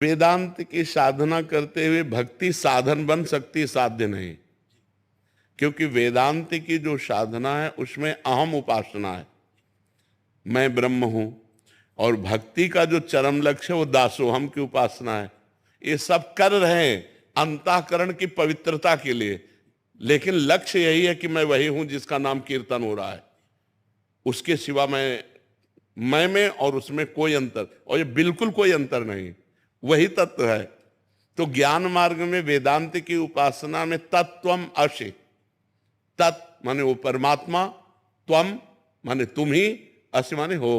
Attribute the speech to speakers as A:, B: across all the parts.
A: वेदांत की साधना करते हुए भक्ति साधन बन सकती, साध्य नहीं। क्योंकि वेदांत की जो साधना है उसमें अहम उपासना है, मैं ब्रह्म हूं, और भक्ति का जो चरम लक्ष्य है वो दासोहम की उपासना है। ये सब कर रहे हैं अंतःकरण की पवित्रता के लिए, लेकिन लक्ष्य यही है कि मैं वही हूं जिसका नाम कीर्तन हो रहा है। उसके सिवा मैं में और उसमें कोई अंतर, और ये बिल्कुल कोई अंतर नहीं, वही तत्व है। तो ज्ञान मार्ग में वेदांत की उपासना में तत्वम अशि, तत् माने वो परमात्मा, त्वम माने तुम ही, अशि माने हो,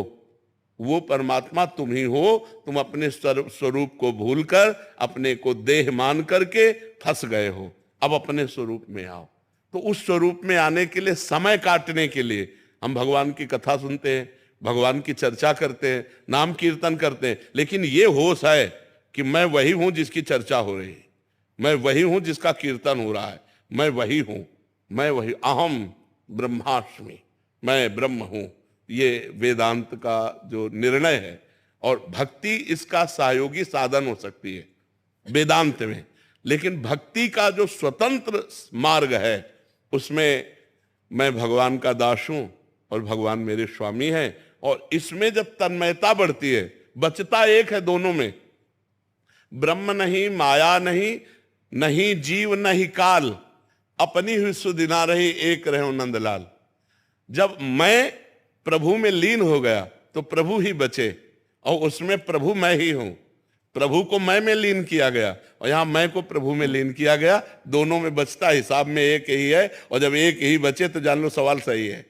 A: वो परमात्मा तुम ही हो। तुम अपने स्वरूप को भूलकर अपने को देह मान करके फंस गए हो, अब अपने स्वरूप में आओ। तो उस स्वरूप में आने के लिए, समय काटने के लिए हम भगवान की कथा सुनते हैं, भगवान की चर्चा करते हैं, नाम कीर्तन करते हैं, लेकिन ये होश है कि मैं वही हूं जिसकी चर्चा हो रही है, मैं वही हूं जिसका कीर्तन हो रहा है, मैं वही हूं, मैं वही, अहम ब्रह्मास्मि, मैं ब्रह्म हूं। ये वेदांत का जो निर्णय है, और भक्ति इसका सहयोगी साधन हो सकती है वेदांत में। लेकिन भक्ति का जो स्वतंत्र मार्ग है उसमें मैं भगवान का दास हूं और भगवान मेरे स्वामी हैं, और इसमें जब तन्मयता बढ़ती है, बचता एक है दोनों में, ब्रह्म नहीं, माया नहीं, नहीं जीव नहीं काल, अपनी हुई सुदिना रही, एक रहे नंदलाल। जब मैं प्रभु में लीन हो गया तो प्रभु ही बचे, और उसमें प्रभु मैं ही हूं। प्रभु को मैं में लीन किया गया और यहां मैं को प्रभु में लीन किया गया, दोनों में बचता हिसाब में एक ही है। और जब एक ही बचे तो जान लो सवाल सही है।